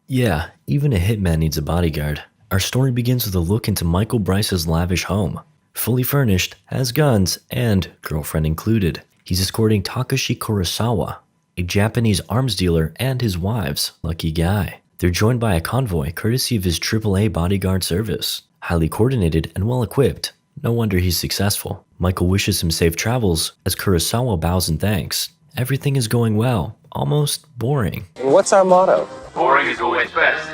Yeah, even a hitman needs a bodyguard. Our story begins with a look into Michael Bryce's lavish home. Fully furnished, has guns, and girlfriend included. He's escorting Takashi Kurosawa, a Japanese arms dealer, and his wives. Lucky guy. They're joined by a convoy courtesy of his AAA bodyguard service. Highly coordinated and well equipped. No wonder he's successful. Michael wishes him safe travels as Kurosawa bows in thanks. Everything is going well. Almost boring. What's our motto? Boring is always best.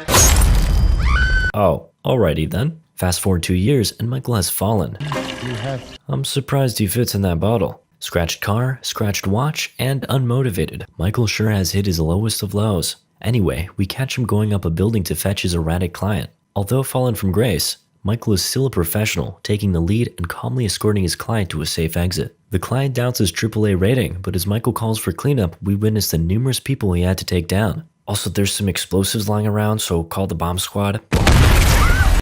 Oh, alrighty then. Fast forward 2 years and Michael has fallen. I'm surprised he fits in that bottle. Scratched car, scratched watch, and unmotivated. Michael sure has hit his lowest of lows. Anyway, we catch him going up a building to fetch his erratic client. Although fallen from grace, Michael is still a professional, taking the lead and calmly escorting his client to a safe exit. The client doubts his AAA rating, but as Michael calls for cleanup, we witness the numerous people he had to take down. Also, there's some explosives lying around, so call the bomb squad.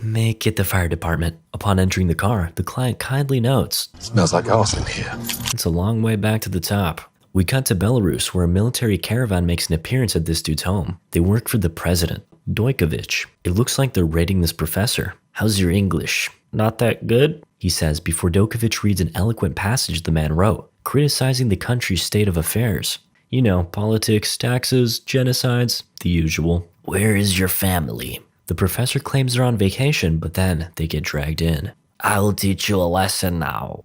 Make it the fire department. Upon entering the car, the client kindly notes, Smells like house in here. it's a long way back to the top. We cut to Belarus, where a military caravan makes an appearance at this dude's home. They work for the president, Dukhovich. It looks like they're raiding this professor. How's your English? Not that good, he says before Dukhovich reads an eloquent passage the man wrote, criticizing the country's state of affairs. You know, politics, taxes, genocides, the usual. Where is your family? The professor claims they're on vacation, but then they get dragged in. I'll teach you a lesson now.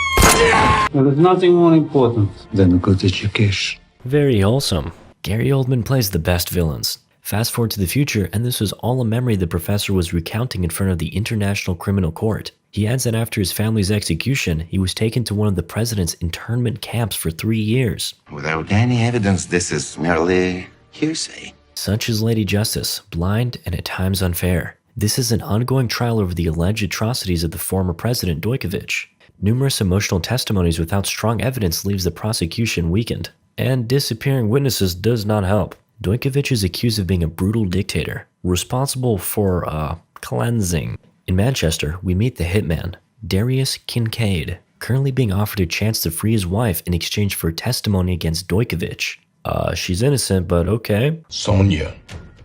Well, there's nothing more important Then a good education. Very wholesome. Gary Oldman plays the best villains. Fast forward to the future, and this was all a memory the professor was recounting in front of the International Criminal Court. He adds that after his family's execution, he was taken to one of the president's internment camps for 3 years. Without any evidence, this is merely hearsay. Such is Lady Justice, blind and at times unfair. This is an ongoing trial over the alleged atrocities of the former president Dukhovich. Numerous emotional testimonies without strong evidence leaves the prosecution weakened. And disappearing witnesses does not help. Dukhovich is accused of being a brutal dictator, responsible for, cleansing. In Manchester, we meet the hitman, Darius Kincaid, currently being offered a chance to free his wife in exchange for testimony against Dukhovich. She's innocent, but okay. Sonia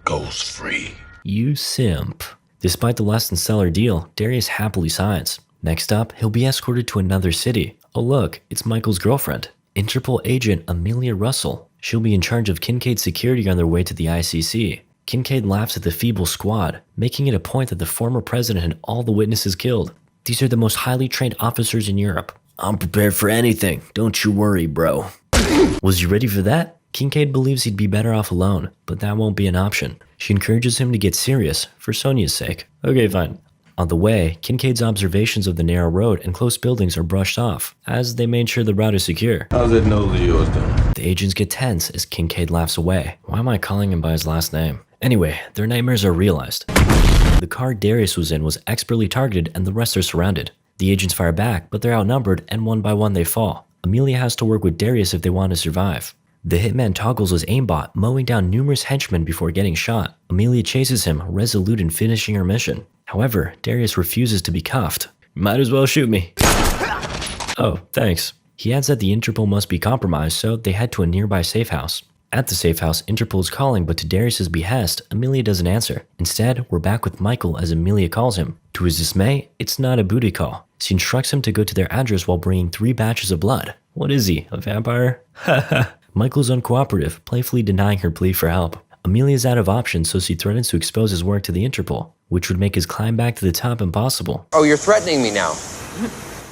goes free. You simp. Despite the less than stellar deal, Darius happily signs. Next up, he'll be escorted to another city. Oh look, it's Michael's girlfriend, Interpol agent Amelia Russell. She'll be in charge of Kincaid's security on their way to the ICC. Kincaid laughs at the feeble squad, making it a point that the former president had all the witnesses killed. These are the most highly trained officers in Europe. I'm prepared for anything, don't you worry, bro. Was you ready for that? Kincaid believes he'd be better off alone, but that won't be an option. She encourages him to get serious, for Sonia's sake. Okay, fine. On the way, Kincaid's observations of the narrow road and close buildings are brushed off, as they made sure the route is secure. How's that nose of yours doing? The agents get tense as Kincaid laughs away. Why am I calling him by his last name? Anyway, their nightmares are realized. The car Darius was in was expertly targeted and the rest are surrounded. The agents fire back, but they're outnumbered and one by one they fall. Amelia has to work with Darius if they want to survive. The hitman toggles his aimbot, mowing down numerous henchmen before getting shot. Amelia chases him, resolute in finishing her mission. However, Darius refuses to be cuffed. Might as well shoot me. Oh, thanks. He adds that the Interpol must be compromised, so they head to a nearby safe house. At the safe house, Interpol is calling, but to Darius's behest, Amelia doesn't answer. Instead, we're back with Michael as Amelia calls him. To his dismay, it's not a booty call. She instructs him to go to their address while bringing 3 batches of blood. What is he, a vampire? Haha. Michael's uncooperative, playfully denying her plea for help. Amelia's out of options, so she threatens to expose his work to the Interpol, which would make his climb back to the top impossible. Oh, you're threatening me now.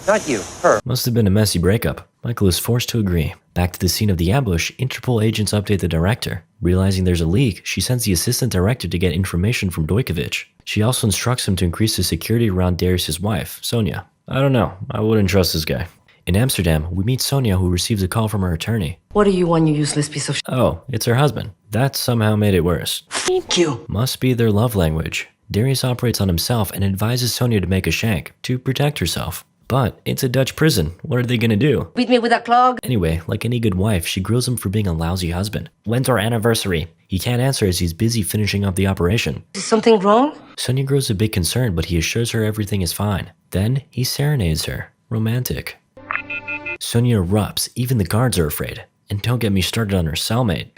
Not you, her. Must have been a messy breakup. Michael is forced to agree. Back to the scene of the ambush, Interpol agents update the director. Realizing there's a leak, she sends the assistant director to get information from Dukhovich. She also instructs him to increase the security around Darius' wife, Sonia. I don't know, I wouldn't trust this guy. In Amsterdam, we meet Sonia, who receives a call from her attorney. What do you want, you useless piece of sh**? Oh, it's her husband. That somehow made it worse. Thank you. Must be their love language. Darius operates on himself and advises Sonia to make a shank, to protect herself. But it's a Dutch prison. What are they gonna do? Beat me with a clog. Anyway, like any good wife, she grills him for being a lousy husband. When's our anniversary? He can't answer as he's busy finishing up the operation. Is something wrong? Sonia grows a bit concerned, but he assures her everything is fine. Then he serenades her. Romantic. Sonia erupts, even the guards are afraid. And don't get me started on her cellmate.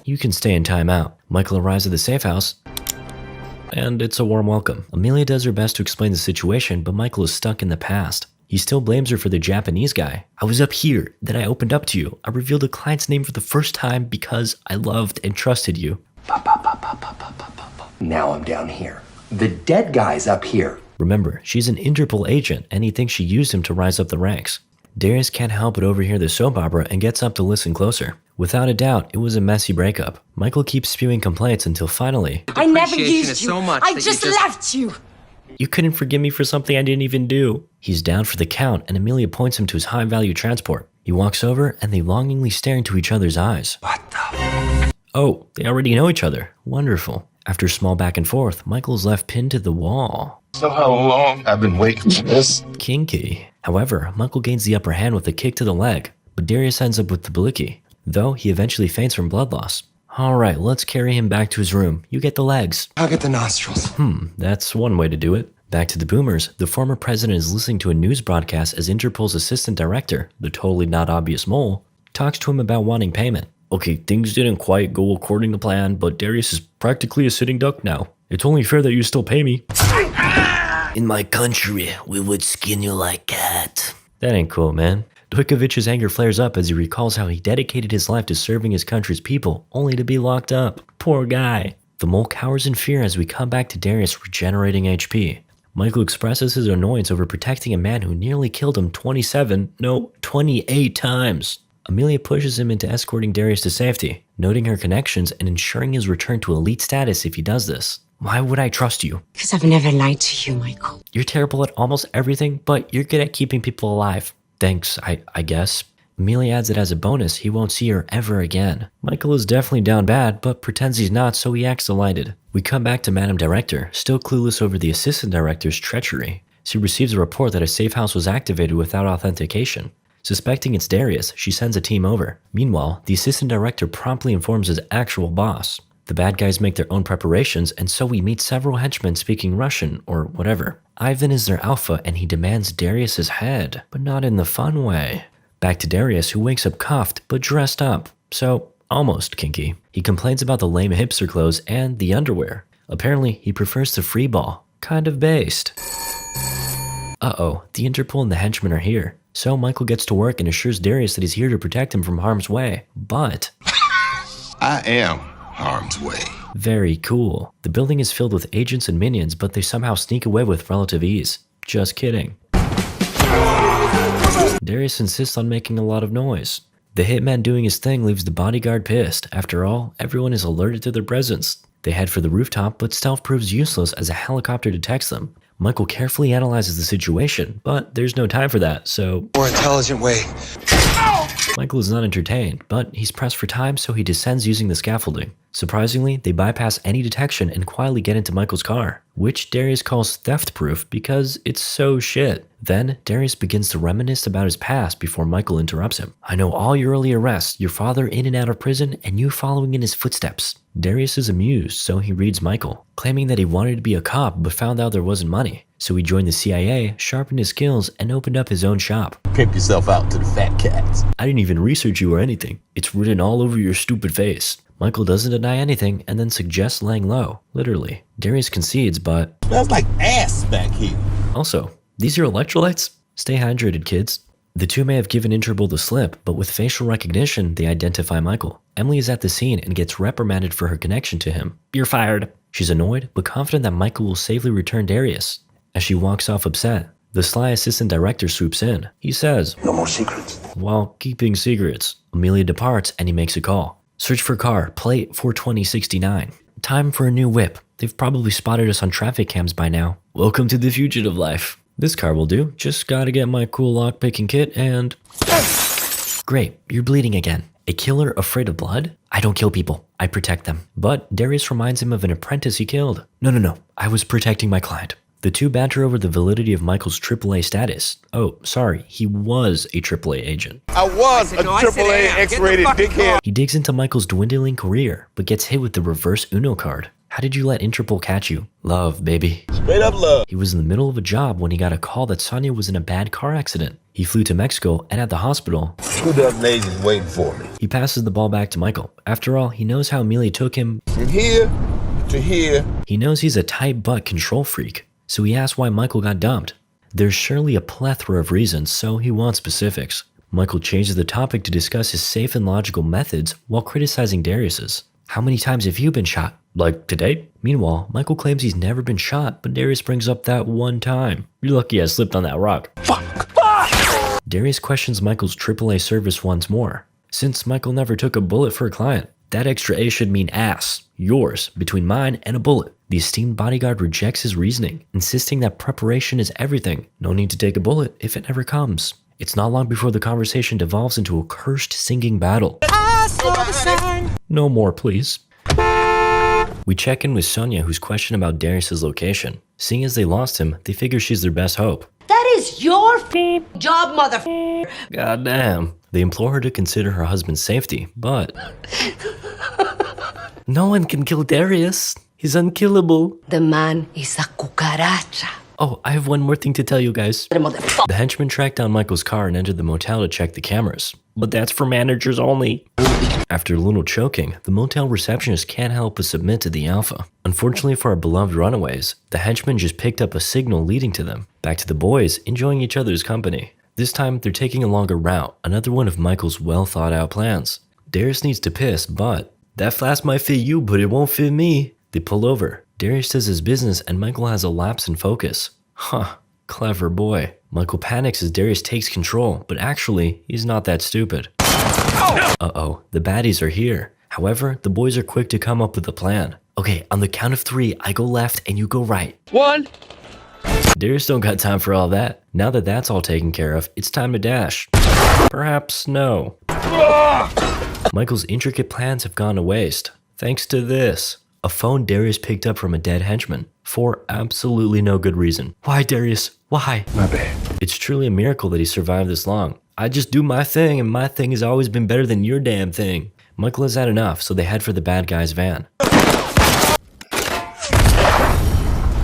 You can stay in timeout. Michael arrives at the safe house. and it's a warm welcome. Amelia does her best to explain the situation, but Michael is stuck in the past. He still blames her for the Japanese guy. I was up here, then I opened up to you. I revealed a client's name for the first time because I loved and trusted you. Now I'm down here. The dead guy's up here. Remember, she's an Interpol agent, and he thinks she used him to rise up the ranks. Darius can't help but overhear the soap opera and gets up to listen closer. Without a doubt, it was a messy breakup. Michael keeps spewing complaints until finally, I never Appreciation used is you. so much I that just you left you. you couldn't forgive me for something I didn't even do. He's down for the count, and Amelia points him to his high-value transport. He walks over, and they longingly stare into each other's eyes. What the? Oh, they already know each other. Wonderful. After a small back and forth, Michael is left pinned to the wall. So how long I've been waiting for this? Kinky. However, Michael gains the upper hand with a kick to the leg, but Darius ends up with the blicky, though he eventually faints from blood loss. Alright, let's carry him back to his room. You get the legs. I'll get the nostrils. That's one way to do it. Back to the boomers, the former president is listening to a news broadcast as Interpol's assistant director, the totally not obvious mole, talks to him about wanting payment. Okay, things didn't quite go according to plan, but Darius is practically a sitting duck now. It's only fair that you still pay me. In my country, we would skin you like cat. That ain't cool, man. Dukhovich's anger flares up as he recalls how he dedicated his life to serving his country's people, only to be locked up. Poor guy. The mole cowers in fear as we come back to Darius regenerating HP. Michael expresses his annoyance over protecting a man who nearly killed him 28 times. Amelia pushes him into escorting Darius to safety, noting her connections and ensuring his return to elite status if he does this. Why would I trust you? Because I've never lied to you, Michael. You're terrible at almost everything, but you're good at keeping people alive. Thanks, I guess. Amelia adds that as a bonus, he won't see her ever again. Michael is definitely down bad, but pretends he's not, so he acts delighted. We come back to Madam Director, still clueless over the Assistant Director's treachery. She receives a report that a safe house was activated without authentication. Suspecting it's Darius, she sends a team over. Meanwhile, the Assistant Director promptly informs his actual boss. The bad guys make their own preparations, and so we meet several henchmen speaking Russian, or whatever. Ivan is their alpha, and he demands Darius's head, but not in the fun way. Back to Darius, who wakes up cuffed, but dressed up. So, almost kinky. He complains about the lame hipster clothes and the underwear. Apparently, he prefers the free ball. Kind of based. Uh-oh, the Interpol and the henchmen are here. So Michael gets to work and assures Darius that he's here to protect him from harm's way. But I am harm's way. very cool. The building is filled with agents and minions, but they somehow sneak away with relative ease. Just kidding. Darius insists on making a lot of noise. The hitman doing his thing leaves the bodyguard pissed. After all, everyone is alerted to their presence. They head for the rooftop, but stealth proves useless as a helicopter detects them. Michael carefully analyzes the situation, but there's no time for that, so More intelligent way. Michael is not entertained, but he's pressed for time, so he descends using the scaffolding. Surprisingly, they bypass any detection and quietly get into Michael's car, which Darius calls theft-proof because it's so shit. Then, Darius begins to reminisce about his past before Michael interrupts him. I know all your early arrests, your father in and out of prison, and you following in his footsteps. Darius is amused, so he reads Michael, claiming that he wanted to be a cop but found out there wasn't money. So he joined the CIA, sharpened his skills, and opened up his own shop. Pimp yourself out to the fat cats. I didn't even research you or anything. It's written all over your stupid face. Michael doesn't deny anything and then suggests laying low, literally. Darius concedes, but Smells like ass back here. also, these are electrolytes? Stay hydrated, kids. The two may have given Interpol the slip, but with facial recognition, they identify Michael. Emily is at the scene and gets reprimanded for her connection to him. You're fired. She's annoyed, but confident that Michael will safely return Darius. As she walks off upset, the sly assistant director swoops in. He says, No more secrets. while keeping secrets. Amelia departs and he makes a call. Search for car, plate 42069. Time for a new whip. They've probably spotted us on traffic cams by now. Welcome to the fugitive life. This car will do. Just gotta get my cool lockpicking kit and... Great, you're bleeding again. A killer afraid of blood? I don't kill people. I protect them. But Darius reminds him of an apprentice he killed. No. I was protecting my client. The two banter over the validity of Michael's AAA status. Oh, sorry, he was a AAA agent. I was a AAA X-rated dickhead. He digs into Michael's dwindling career, but gets hit with the reverse Uno card. How did you let Interpol catch you? Love, baby. Straight up love. He was in the middle of a job when he got a call that Sonia was in a bad car accident. He flew to Mexico, and at the hospital, 2 dozen agents waiting for me. he passes the ball back to Michael. After all, he knows how Amelia took him, And here, to here. He knows he's a tight butt control freak, so he asks why Michael got dumped. There's surely a plethora of reasons, so he wants specifics. Michael changes the topic to discuss his safe and logical methods while criticizing Darius's. How many times have you been shot? Like today? Meanwhile, Michael claims he's never been shot, but Darius brings up that one time. You're lucky I slipped on that rock. Fuck! Darius questions Michael's AAA service once more. Since Michael never took a bullet for a client, that extra A should mean ass. Yours, between mine and a bullet. The esteemed bodyguard rejects his reasoning, insisting that preparation is everything. No need to take a bullet if it never comes. It's not long before the conversation devolves into a cursed singing battle. No more, please. We check in with Sonia, who's questioned about Darius's location. Seeing as they lost him, they figure she's their best hope. That is your job, mother. Goddamn. They implore her to consider her husband's safety, but no one can kill Darius. He's unkillable. The man is a cucaracha. Oh, I have one more thing to tell you guys. The henchmen tracked down Michael's car and entered the motel to check the cameras. But that's for managers only. After a little choking, the motel receptionist can't help but submit to the alpha. Unfortunately for our beloved runaways, the henchmen just picked up a signal leading to them. Back to the boys, enjoying each other's company. This time, they're taking a longer route, another one of Michael's well-thought-out plans. Darius needs to piss, but that flask might fit you, but it won't fit me. They pull over. Darius does his business, and Michael has a lapse in focus. Huh, clever boy. Michael panics as Darius takes control, but actually, he's not that stupid. Uh-oh, the baddies are here. However, the boys are quick to come up with a plan. Okay, on the count of 3, I go left and you go right. 1. Darius don't got time for all that. Now that that's all taken care of, it's time to dash. Perhaps no. Michael's intricate plans have gone to waste. Thanks to this. A phone Darius picked up from a dead henchman. For absolutely no good reason. Why, Darius? Why? My bad. It's truly a miracle that he survived this long. I just do my thing, and my thing has always been better than your damn thing. Michael has had enough, so they head for the bad guy's van.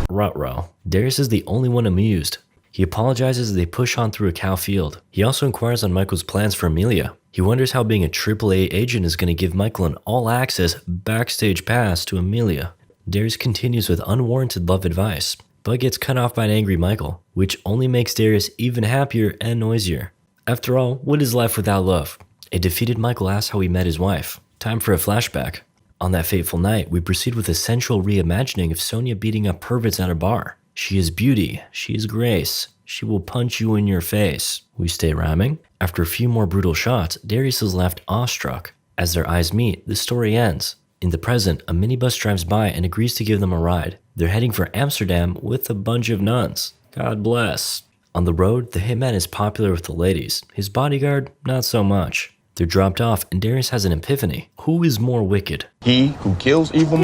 Ruh-roh. Darius is the only one amused. He apologizes as they push on through a cow field. He also inquires on Michael's plans for Amelia. He wonders how being a AAA agent is going to give Michael an all-access backstage pass to Amelia. Darius continues with unwarranted love advice, but gets cut off by an angry Michael, which only makes Darius even happier and noisier. After all, what is life without love? A defeated Michael asks how he met his wife. Time for a flashback. On that fateful night, we proceed with a sensual reimagining of Sonia beating up perverts at a bar. She is beauty. She is grace. She will punch you in your face. We stay rhyming. After a few more brutal shots, Darius is left awestruck. As their eyes meet, the story ends. In the present, a minibus drives by and agrees to give them a ride. They're heading for Amsterdam with a bunch of nuns. God bless. On the road, the hitman is popular with the ladies. His bodyguard, not so much. They're dropped off and Darius has an epiphany. Who is more wicked? He who kills evil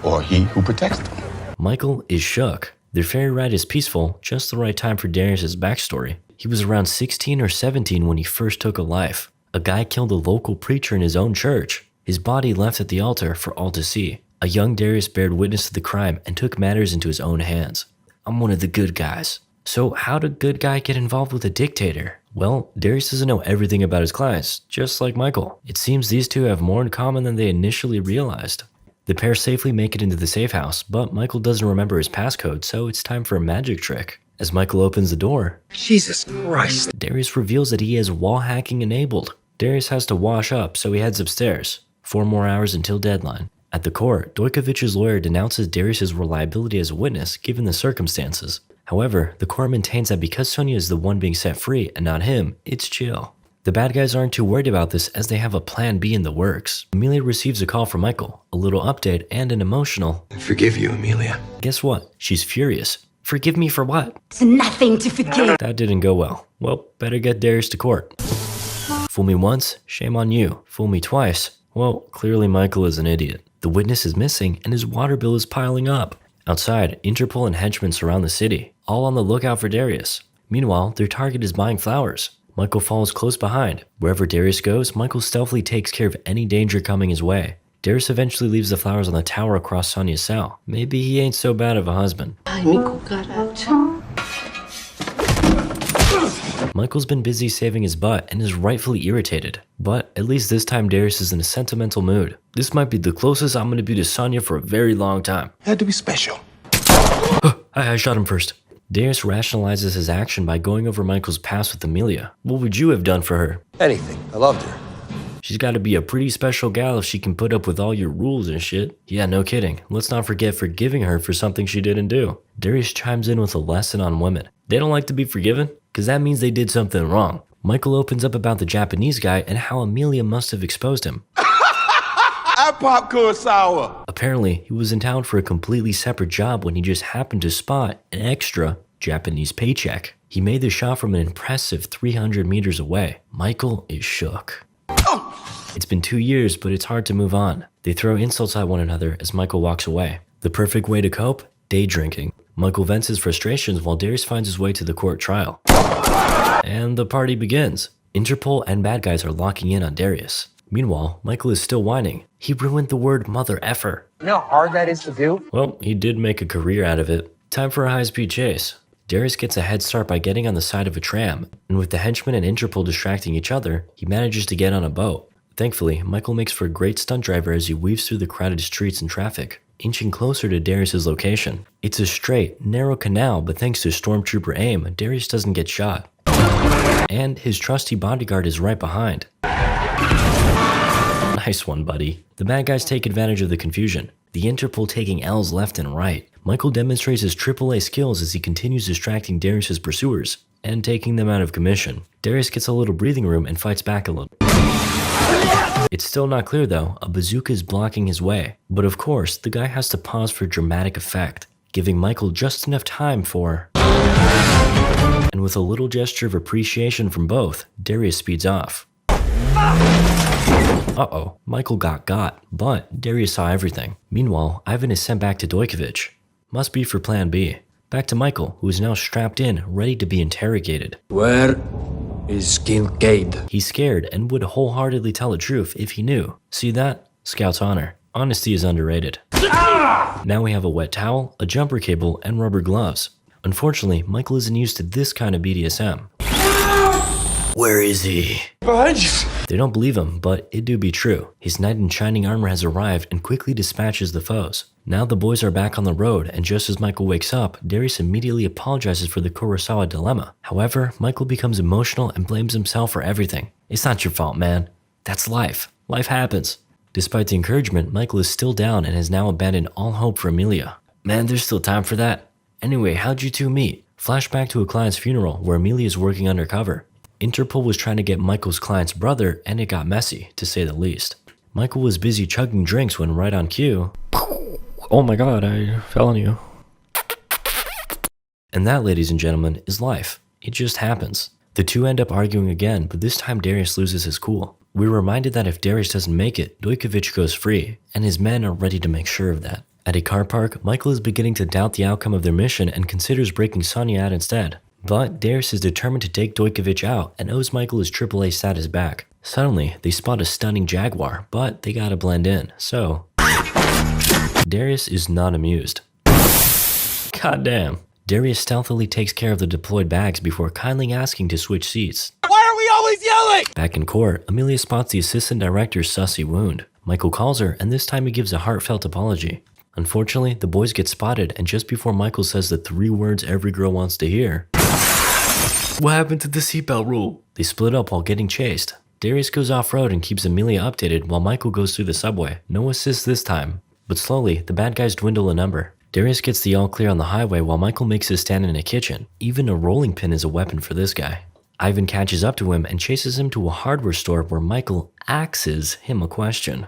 or he who protects them? Michael is shook. Their ferry ride is peaceful, just the right time for Darius's backstory. He was around 16 or 17 when he first took a life. A guy killed a local preacher in his own church. His body left at the altar for all to see. A young Darius bared witness to the crime and took matters into his own hands. I'm one of the good guys. So how did good guy get involved with a dictator? Well, Darius doesn't know everything about his clients, just like Michael. It seems these two have more in common than they initially realized. The pair safely make it into the safe house, but Michael doesn't remember his passcode, so it's time for a magic trick. As Michael opens the door, Jesus Christ. Darius reveals that he has wall hacking enabled. Darius has to wash up, so he heads upstairs. 4 more hours until deadline. At the court, Dukhovich's lawyer denounces Darius's reliability as a witness given the circumstances. However, the court maintains that because Sonia is the one being set free and not him, it's chill. The bad guys aren't too worried about this as they have a plan B in the works. Amelia receives a call from Michael, a little update, and an emotional, I forgive you, Amelia. Guess what? She's furious. Forgive me for what? It's nothing to forgive. That didn't go well. Well, better get Darius to court. Fool me once, shame on you. Fool me twice, well, clearly Michael is an idiot. The witness is missing and his water bill is piling up. Outside, Interpol and henchmen surround the city, all on the lookout for Darius. Meanwhile, their target is buying flowers. Michael follows close behind. Wherever Darius goes, Michael stealthily takes care of any danger coming his way. Darius eventually leaves the flowers on the tower across Sonia's cell. Maybe he ain't so bad of a husband. Michael's been busy saving his butt and is rightfully irritated. But at least this time Darius is in a sentimental mood. This might be the closest I'm gonna be to Sonia for a very long time. Had to be special. I shot him first. Darius rationalizes his action by going over Michael's past with Amelia. What would you have done for her? Anything. I loved her. She's gotta be a pretty special gal if she can put up with all your rules and shit. Yeah, no kidding. Let's not forget forgiving her for something she didn't do. Darius chimes in with a lesson on women. They don't like to be forgiven, cause that means they did something wrong. Michael opens up about the Japanese guy and how Amelia must have exposed him. I popcorn sour. Apparently, he was in town for a completely separate job when he just happened to spot an extra Japanese paycheck. He made the shot from an impressive 300 meters away. Michael is shook. It's been 2 years, but it's hard to move on. They throw insults at one another as Michael walks away. The perfect way to cope? Day drinking. Michael vents his frustrations while Darius finds his way to the court trial. And the party begins. Interpol and bad guys are locking in on Darius. Meanwhile, Michael is still whining. He ruined the word mother effer. You know how hard that is to do? Well, he did make a career out of it. Time for a high-speed chase. Darius gets a head start by getting on the side of a tram, and with the henchmen and Interpol distracting each other, he manages to get on a boat. Thankfully, Michael makes for a great stunt driver as he weaves through the crowded streets and traffic, inching closer to Darius's location. It's a straight, narrow canal, but thanks to stormtrooper aim, Darius doesn't get shot. And his trusty bodyguard is right behind. Nice one, buddy. The bad guys take advantage of the confusion, the Interpol taking L's left and right. Michael demonstrates his AAA skills as he continues distracting Darius's pursuers and taking them out of commission. Darius gets a little breathing room and fights back a little. It's still not clear though, a bazooka is blocking his way. But of course, the guy has to pause for dramatic effect, giving Michael just enough time for... And with a little gesture of appreciation from both, Darius speeds off. Uh-oh, Michael got, but Darius saw everything. Meanwhile, Ivan is sent back to Dukhovich. Must be for plan B. Back to Michael, who is now strapped in, ready to be interrogated. Where is Kincaid? He's scared and would wholeheartedly tell the truth if he knew. See that? Scout's honor. Honesty is underrated. Now we have a wet towel, a jumper cable, and rubber gloves. Unfortunately, Michael isn't used to this kind of BDSM. Where is he? Behind you. They don't believe him, but it do be true. His knight in shining armor has arrived and quickly dispatches the foes. Now the boys are back on the road, and just as Michael wakes up, Darius immediately apologizes for the Kurosawa dilemma. However, Michael becomes emotional and blames himself for everything. It's not your fault, man. That's life. Life happens. Despite the encouragement, Michael is still down and has now abandoned all hope for Amelia. Man, there's still time for that. Anyway, how'd you two meet? Flashback to a client's funeral where Amelia is working undercover. Interpol was trying to get Michael's client's brother, and it got messy, to say the least. Michael was busy chugging drinks when right on cue, oh my god, I fell on you. And that, ladies and gentlemen, is life. It just happens. The two end up arguing again, but this time Darius loses his cool. We're reminded that if Darius doesn't make it, Dukhovich goes free, and his men are ready to make sure of that. At a car park, Michael is beginning to doubt the outcome of their mission and considers breaking Sonia out instead. But Darius is determined to take Dukhovich out and owes Michael his AAA status back. Suddenly, they spot a stunning Jaguar, but they gotta blend in, so... Darius is not amused. God damn. Darius stealthily takes care of the deployed bags before kindly asking to switch seats. Why are we always yelling? Back in court, Amelia spots the assistant director's sussy wound. Michael calls her, and this time he gives a heartfelt apology. Unfortunately, the boys get spotted, and just before Michael says the 3 words every girl wants to hear, what happened to the seatbelt rule? They split up while getting chased. Darius goes off-road and keeps Amelia updated while Michael goes through the subway. No assists this time. But slowly, the bad guys dwindle in number. Darius gets the all clear on the highway while Michael makes his stand in a kitchen. Even a rolling pin is a weapon for this guy. Ivan catches up to him and chases him to a hardware store where Michael axes him a question.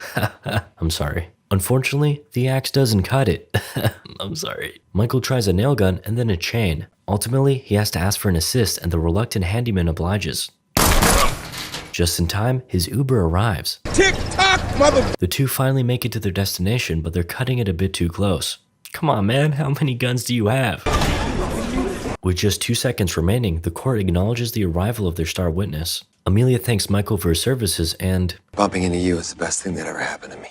I'm sorry. Unfortunately, the axe doesn't cut it. I'm sorry. Michael tries a nail gun and then a chain. Ultimately, he has to ask for an assist and the reluctant handyman obliges. Just in time, his Uber arrives. Tick-tock, mother... The two finally make it to their destination, but they're cutting it a bit too close. Come on, man, how many guns do you have? With just 2 seconds remaining, the court acknowledges the arrival of their star witness. Amelia thanks Michael for his services and... Bumping into you is the best thing that ever happened to me.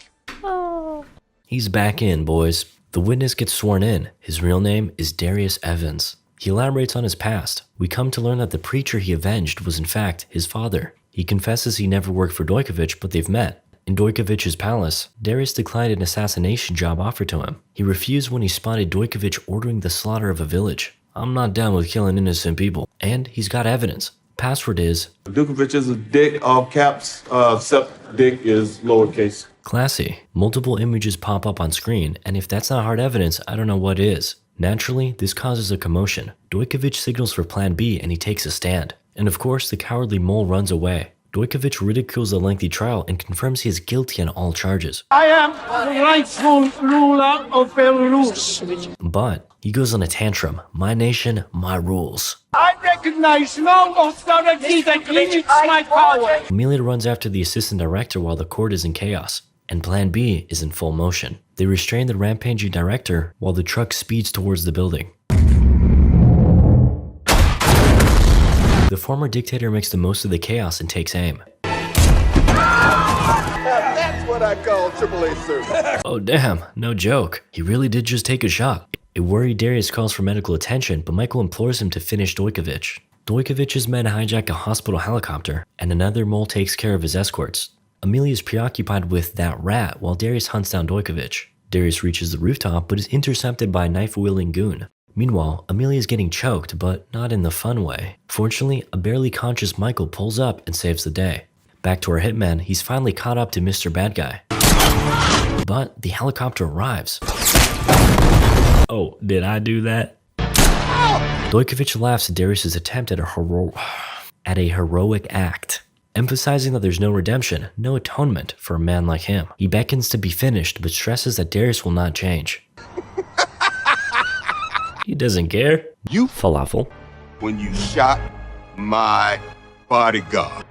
He's back in, boys. The witness gets sworn in. His real name is Darius Evans. He elaborates on his past. We come to learn that the preacher he avenged was in fact his father. He confesses he never worked for Dukhovich, but they've met. In Dukhovich's palace, Darius declined an assassination job offered to him. He refused when he spotted Dukhovich ordering the slaughter of a village. I'm not down with killing innocent people. And he's got evidence. Password is Dukhovich is a dick, all caps, except dick is lowercase. classy. Multiple images pop up on screen, and if that's not hard evidence, I don't know what is. Naturally, this causes a commotion. Dukhovich signals for plan B and he takes a stand. And of course, the cowardly mole runs away. Dukhovich ridicules the lengthy trial and confirms he is guilty on all charges. I am the rightful ruler of Belarus. But he goes on a tantrum. My nation, my rules. I recognize no authority that limits my power. Amelia runs after the assistant director while the court is in chaos, and Plan B is in full motion. They restrain the rampaging director while the truck speeds towards the building. The former dictator makes the most of the chaos and takes aim. That's what I call AAA service. Oh damn, no joke. He really did just take a shot. A worried Darius calls for medical attention, but Michael implores him to finish Dukhovich. Dukhovich's men hijack a hospital helicopter, and another mole takes care of his escorts. Amelia is preoccupied with that rat while Darius hunts down Dukhovich. Darius reaches the rooftop but is intercepted by a knife-wielding goon. Meanwhile, Amelia is getting choked, but not in the fun way. Fortunately, a barely conscious Michael pulls up and saves the day. Back to our hitman, he's finally caught up to Mr. Bad Guy. But the helicopter arrives. Oh, did I do that? Dukhovich laughs at Darius' attempt at a heroic act, emphasizing that there's no redemption, no atonement for a man like him. He beckons to be finished, but stresses that Darius will not change. He doesn't care. You Falafel. when you shot my bodyguard.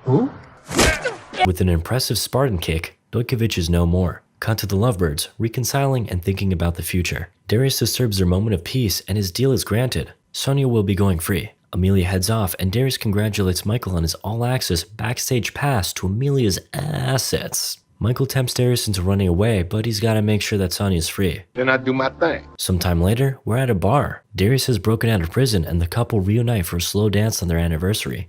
With an impressive Spartan kick, Dukhovich is no more. Cut to the lovebirds, reconciling and thinking about the future. Darius disturbs their moment of peace and his deal is granted. Sonia will be going free. Amelia heads off and Darius congratulates Michael on his all-access backstage pass to Amelia's assets. Michael tempts Darius into running away, but he's gotta make sure that Sonia's free. Then I do my thing. Sometime later, we're at a bar. Darius has broken out of prison and the couple reunite for a slow dance on their anniversary.